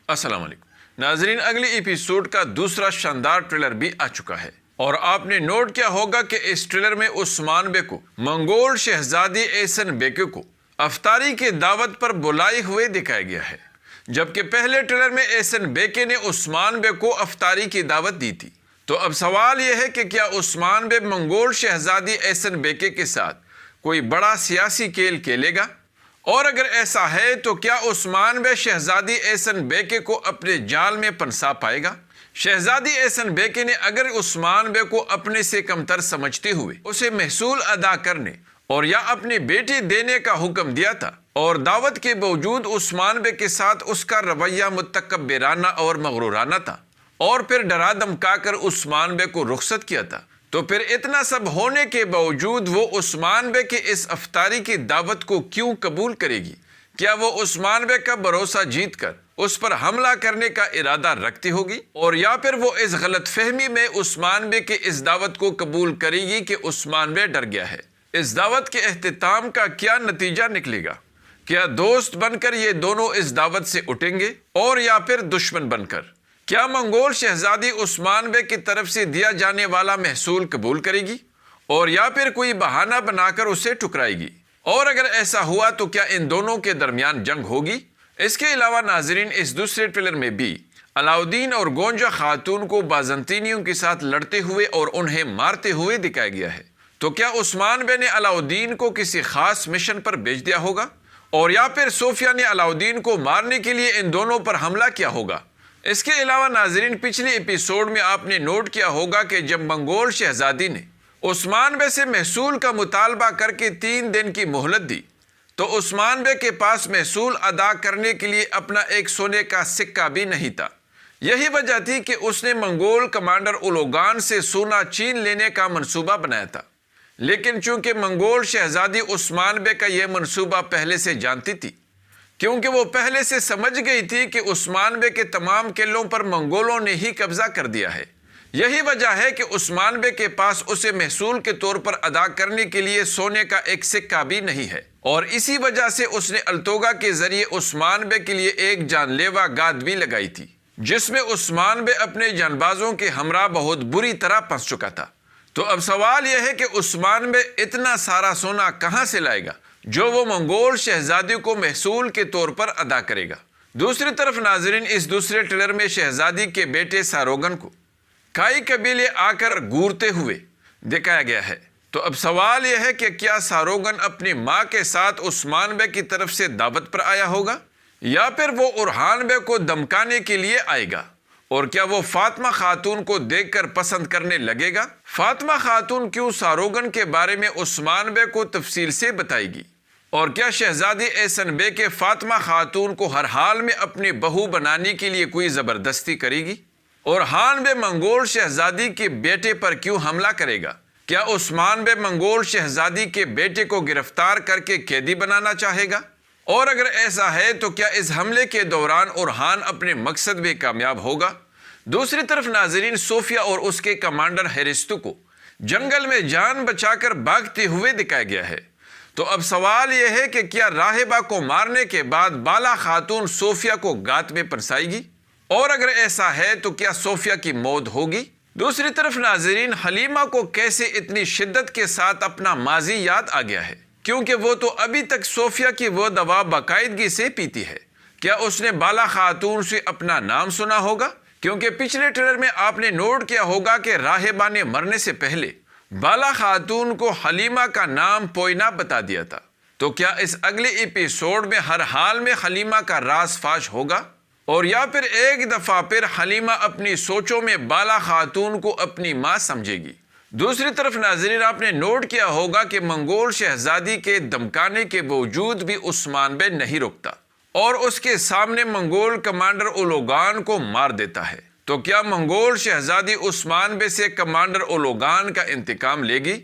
السلام علیکم ناظرین، اگلی ایپیسوڈ کا دوسرا شاندار ٹریلر بھی آ چکا ہے اور آپ نے نوٹ کیا ہوگا کہ اس ٹریلر میں عثمان بے کو منگول شہزادی احسن بیکے کو افطاری کی دعوت پر بلائے ہوئے دکھایا گیا ہے، جبکہ پہلے ٹریلر میں احسن بیکے نے عثمان بے کو افطاری کی دعوت دی تھی۔ تو اب سوال یہ ہے کہ کیا عثمان بے منگول شہزادی احسن بیکے کے ساتھ کوئی بڑا سیاسی کھیل کھیلے گا؟ اور اگر ایسا ہے تو کیا عثمان بے شہزادی احسن بیکے کو اپنے جال میں پنسا پائے گا؟ شہزادی احسن بیکے نے اگر عثمان بے کو اپنے سے کمتر سمجھتے ہوئے اسے محصول ادا کرنے اور یا اپنی بیٹی دینے کا حکم دیا تھا، اور دعوت کے باوجود عثمان بے کے ساتھ اس کا رویہ متکبرانہ اور مغرورانہ تھا، اور پھر ڈرا دھمکا کر عثمان بے کو رخصت کیا تھا، تو پھر اتنا سب ہونے کے باوجود وہ عثمان بے کے اس افطاری کی دعوت کو کیوں قبول کرے گی؟ کیا وہ عثمان بے کا بھروسہ جیت کر اس پر حملہ کرنے کا ارادہ رکھتی ہوگی، اور یا پھر وہ اس غلط فہمی میں عثمان بے کے اس دعوت کو قبول کرے گی کہ عثمان بے ڈر گیا ہے؟ اس دعوت کے اختتام کا کیا نتیجہ نکلے گا؟ کیا دوست بن کر یہ دونوں اس دعوت سے اٹھیں گے اور یا پھر دشمن بن کر؟ کیا منگول شہزادی عثمان بے کی طرف سے دیا جانے والا محصول قبول کرے گی اور یا پھر کوئی بہانہ بنا کر اسے ٹھکرائے گی؟ اور اگر ایسا ہوا تو کیا ان دونوں کے درمیان جنگ ہوگی؟ اس کے علاوہ ناظرین، اس دوسرے ٹریلر میں بھی علاؤدین اور گونجا خاتون کو بازنطینیوں کے ساتھ لڑتے ہوئے اور انہیں مارتے ہوئے دکھایا گیا ہے۔ تو کیا عثمان بے نے علاؤدین کو کسی خاص مشن پر بھیج دیا ہوگا، اور یا پھر صوفیہ نے علاؤدین کو مارنے کے لیے ان دونوں پر حملہ کیا ہوگا؟ اس کے علاوہ ناظرین، پچھلے ایپیسوڈ میں آپ نے نوٹ کیا ہوگا کہ جب منگول شہزادی نے عثمان بے سے محصول کا مطالبہ کر کے 3 دن کی مہلت دی، تو عثمان بے کے پاس محصول ادا کرنے کے لیے اپنا ایک سونے کا سکہ بھی نہیں تھا۔ یہی وجہ تھی کہ اس نے منگول کمانڈر اولوگان سے سونا چین لینے کا منصوبہ بنایا تھا، لیکن چونکہ منگول شہزادی عثمان بے کا یہ منصوبہ پہلے سے جانتی تھی، کیونکہ وہ پہلے سے سمجھ گئی تھی کہ عثمان بے کے تمام قلعوں پر منگولوں نے ہی قبضہ کر دیا ہے۔ یہی وجہ ہے کہ عثمان بے کے پاس اسے محصول کے طور پر ادا کرنے کے لیے سونے کا ایک سکہ بھی نہیں ہے، اور اسی وجہ سے اس نے التوگا کے ذریعے عثمان بے کے لیے ایک جان لیوا گاد بھی لگائی تھی، جس میں عثمان بے اپنے جانبازوں کے ہمراہ بہت بری طرح پھنس چکا تھا۔ تو اب سوال یہ ہے کہ عثمان بے اتنا سارا سونا کہاں سے لائے گا جو وہ منگول شہزادی کو محصول کے طور پر ادا کرے گا؟ دوسری طرف ناظرین، اس دوسرے ٹریلر میں شہزادی کے بیٹے ساروگن کو کئی قبیلے آ کر گورتے ہوئے دکھایا گیا ہے۔ تو اب سوال یہ ہے کہ کیا ساروگن اپنی ماں کے ساتھ عثمان بے کی طرف سے دعوت پر آیا ہوگا، یا پھر وہ اورحان بے کو دمکانے کے لیے آئے گا؟ اور کیا وہ فاطمہ خاتون کو دیکھ کر پسند کرنے لگے گا؟ فاطمہ خاتون کیوں ساروگن کے بارے میں عثمان بے کو تفصیل سے بتائے گی؟ اور کیا شہزادی احسن بے کے فاطمہ خاتون کو ہر حال میں اپنی بہو بنانے کے لیے کوئی زبردستی کرے گی؟ اور ہان بے منگول شہزادی کے بیٹے پر کیوں حملہ کرے گا؟ کیا عثمان بے منگول شہزادی کے بیٹے کو گرفتار کر کے قیدی بنانا چاہے گا؟ اور اگر ایسا ہے تو کیا اس حملے کے دوران اورحان اپنے مقصد میں کامیاب ہوگا؟ دوسری طرف ناظرین، صوفیہ اور اس کے کمانڈر ہیرستو کو جنگل میں جان بچا کر بھاگتے ہوئے دکھایا گیا ہے۔ تو اب سوال یہ ہے کہ کیا راہبہ کو مارنے کے بعد بالا خاتون صوفیہ کو گات میں پھنسائے گی، اور اگر ایسا ہے تو کیا صوفیہ کی موت ہوگی؟ دوسری طرف ناظرین، حلیمہ کو کیسے اتنی شدت کے ساتھ اپنا ماضی یاد آ گیا ہے، کیونکہ وہ تو ابھی تک صوفیہ کی وہ دوا باقاعدگی سے پیتی ہے۔ کیا اس نے بالا خاتون سے اپنا نام سنا ہوگا؟ کیونکہ پچھلے ٹریلر میں آپ نے نوٹ کیا ہوگا کہ راہبہ نے مرنے سے پہلے بالا خاتون کو حلیمہ کا نام پوئنا بتا دیا تھا۔ تو کیا اس اگلے ایپیسوڈ میں ہر حال میں حلیمہ کا راز فاش ہوگا، اور یا پھر ایک دفعہ پھر حلیمہ اپنی سوچوں میں بالا خاتون کو اپنی ماں سمجھے گی؟ دوسری طرف ناظرین، آپ نے نوٹ کیا ہوگا کہ منگول شہزادی کے دمکانے کے باوجود بھی عثمان بے نہیں رکتا اور اس کے سامنے منگول کمانڈر اولوگان کو مار دیتا ہے۔ تو کیا منگول شہزادی عثمان بے سے کمانڈر اولوگان کا انتقام لے گی؟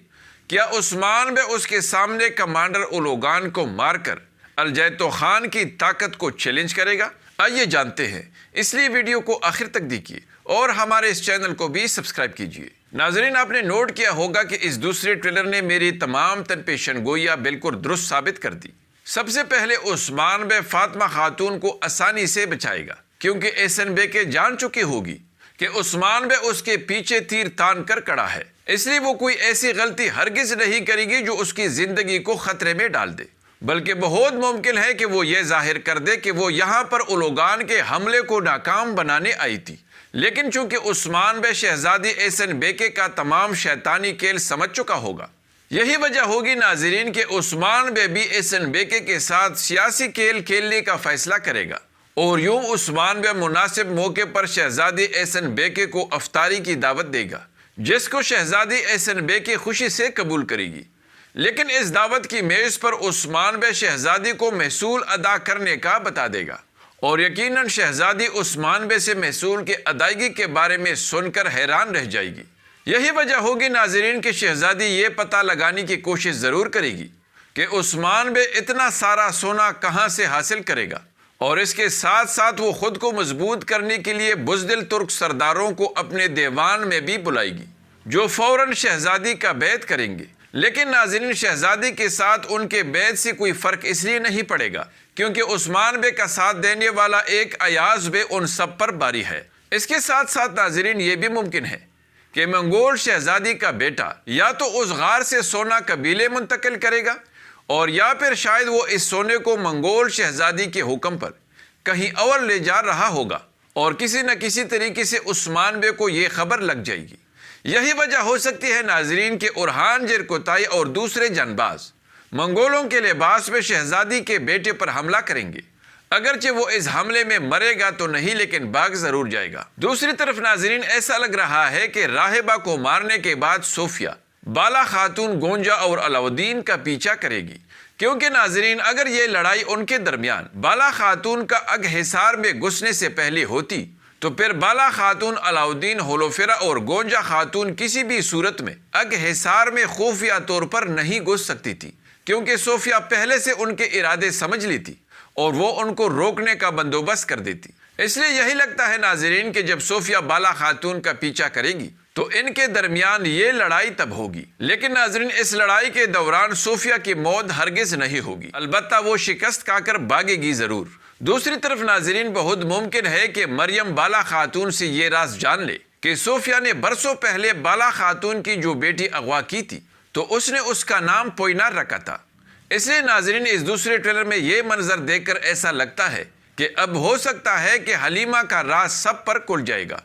کیا عثمان بے اس کے سامنے کمانڈر اولوگان کو مار کر الجیتو خان کی طاقت کو چیلنج کرے گا؟ آئیے جانتے ہیں، اس لیے ویڈیو کو آخر تک دیکھیے اور ہمارے اس چینل کو بھی سبسکرائب کیجیے۔ ناظرین، آپ نے نوٹ کیا ہوگا کہ اس دوسرے ٹریلر نے میری تمام پیشن گوئیاں بالکل درست ثابت کر دی۔ سب سے پہلے عثمان بے فاطمہ خاتون کو آسانی سے بچائے گا، کیونکہ ایسن بیکے جان چکی ہوگی کہ عثمان بے اس کے پیچھے تیر تان کر کڑا ہے، اس لیے وہ کوئی ایسی غلطی ہرگز نہیں کرے گی جو اس کی زندگی کو خطرے میں ڈال دے، بلکہ بہت ممکن ہے کہ وہ یہ ظاہر کر دے کہ وہ یہاں پر اولوگان کے حملے کو ناکام بنانے آئی تھی، لیکن چونکہ عثمان بے شہزادی ایسن بیکے کا تمام شیطانی کھیل سمجھ چکا ہوگا، یہی وجہ ہوگی ناظرین کہ عثمان بے بھی ایسن بیکے کے ساتھ سیاسی کھیل کھیلنے کا فیصلہ کرے گا، اور یوں عثمان بے مناسب موقع پر شہزادی ایسن بیکے کو افطاری کی دعوت دے گا، جس کو شہزادی ایسن بیکے خوشی سے قبول کرے گی، لیکن اس دعوت کی میز پر عثمان بے شہزادی کو محصول ادا کرنے کا بتا دے گا، اور یقیناً شہزادی عثمان بے سے محصول کی ادائیگی کے بارے میں سن کر حیران رہ جائے گی۔ یہی وجہ ہوگی ناظرین کہ شہزادی یہ پتہ لگانے کی کوشش ضرور کرے گی کہ عثمان بے اتنا سارا سونا کہاں سے حاصل کرے گا، اور اس کے ساتھ ساتھ وہ خود کو مضبوط کرنے کے لیے بزدل ترک سرداروں کو اپنے دیوان میں بھی بلائے گی، جو فوراً شہزادی کا بیعت کریں گے۔ لیکن ناظرین، شہزادی کے ساتھ ان کے بیعت سے کوئی فرق اس لیے نہیں پڑے گا کیونکہ عثمان بے کا ساتھ دینے والا ایک ایاز بے ان سب پر باری ہے۔ اس کے ساتھ ساتھ ناظرین، یہ بھی ممکن ہے کہ منگول شہزادی کا بیٹا یا تو اس غار سے سونا قبیلے منتقل کرے گا، اور یا پھر شاید وہ اس سونے کو منگول شہزادی کے حکم پر کہیں اور لے جا رہا ہوگا، اور کسی نہ کسی طریقے سے عثمان بے کو یہ خبر لگ جائے گی۔ یہی وجہ ہو سکتی ہے ناظرین کہ اورہان جرکوتائی اور دوسرے جانباز منگولوں کے لباس میں شہزادی کے بیٹے پر حملہ کریں گے، اگرچہ وہ اس حملے میں مرے گا تو نہیں، لیکن بھاگ ضرور جائے گا۔ دوسری طرف ناظرین، ایسا لگ رہا ہے کہ راہبہ کو مارنے کے بعد صوفیہ بالا خاتون گونجا اور علاؤدین کا پیچھا کرے گی، کیونکہ ناظرین اگر یہ لڑائی ان کے درمیان بالا خاتون کا اگحصار میں گھسنے سے پہلے ہوتی تو پھر بالا خاتون علاؤدین ہولوفیرا اور گونجا خاتون کسی بھی صورت میں اگحصار میں خفیہ طور پر نہیں گھس سکتی تھی، کیونکہ صوفیہ پہلے سے ان کے ارادے سمجھ لی تھی اور وہ ان کو روکنے کا بندوبست کر دیتی۔ اس لیے یہی لگتا ہے ناظرین کہ جب صوفیہ بالا خاتون کا پیچھا کرے گی تو ان کے درمیان یہ لڑائی تب ہوگی، لیکن ناظرین اس لڑائی کے دوران صوفیہ کی موت ہرگز نہیں ہوگی، البتہ وہ شکست کھا کر بھاگے گی ضرور۔ دوسری طرف ناظرین، بہت ممکن ہے کہ مریم بالا خاتون سے یہ راز جان لے کہ صوفیہ نے برسوں پہلے بالا خاتون کی جو بیٹی اغوا کی تھی تو اس نے اس کا نام پوئینار رکھا تھا۔ اس لیے ناظرین اس دوسرے ٹریلر میں یہ منظر دیکھ کر ایسا لگتا ہے کہ اب ہو سکتا ہے کہ حلیمہ کا راز سب پر کھل جائے گا،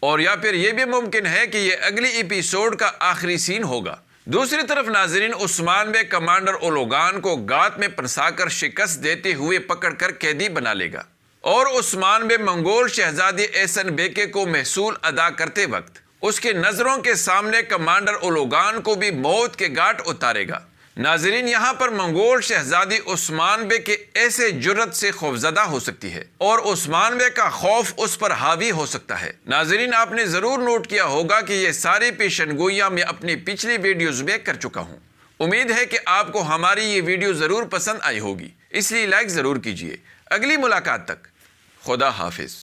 اور یا پھر یہ بھی ممکن ہے کہ یہ اگلی ایپیسوڈ کا آخری سین ہوگا۔ دوسری طرف ناظرین، عثمان بے کمانڈر اولوگان کو گات میں پھنسا کر شکست دیتے ہوئے پکڑ کر قیدی بنا لے گا، اور عثمان بے منگول شہزادی ایسن بیکے کو محصول ادا کرتے وقت اس کے نظروں کے سامنے کمانڈر اولوگان کو بھی موت کے گھاٹ اتارے گا۔ ناظرین یہاں پر منگول شہزادی عثمان بے کے ایسے جرت سے خوفزدہ ہو سکتی ہے، اور عثمان بے کا خوف اس پر حاوی ہو سکتا ہے۔ ناظرین آپ نے ضرور نوٹ کیا ہوگا کہ یہ ساری پیشن گوئیاں میں اپنی پچھلی ویڈیوز میں کر چکا ہوں۔ امید ہے کہ آپ کو ہماری یہ ویڈیو ضرور پسند آئی ہوگی، اس لیے لائک ضرور کیجئے۔ اگلی ملاقات تک خدا حافظ۔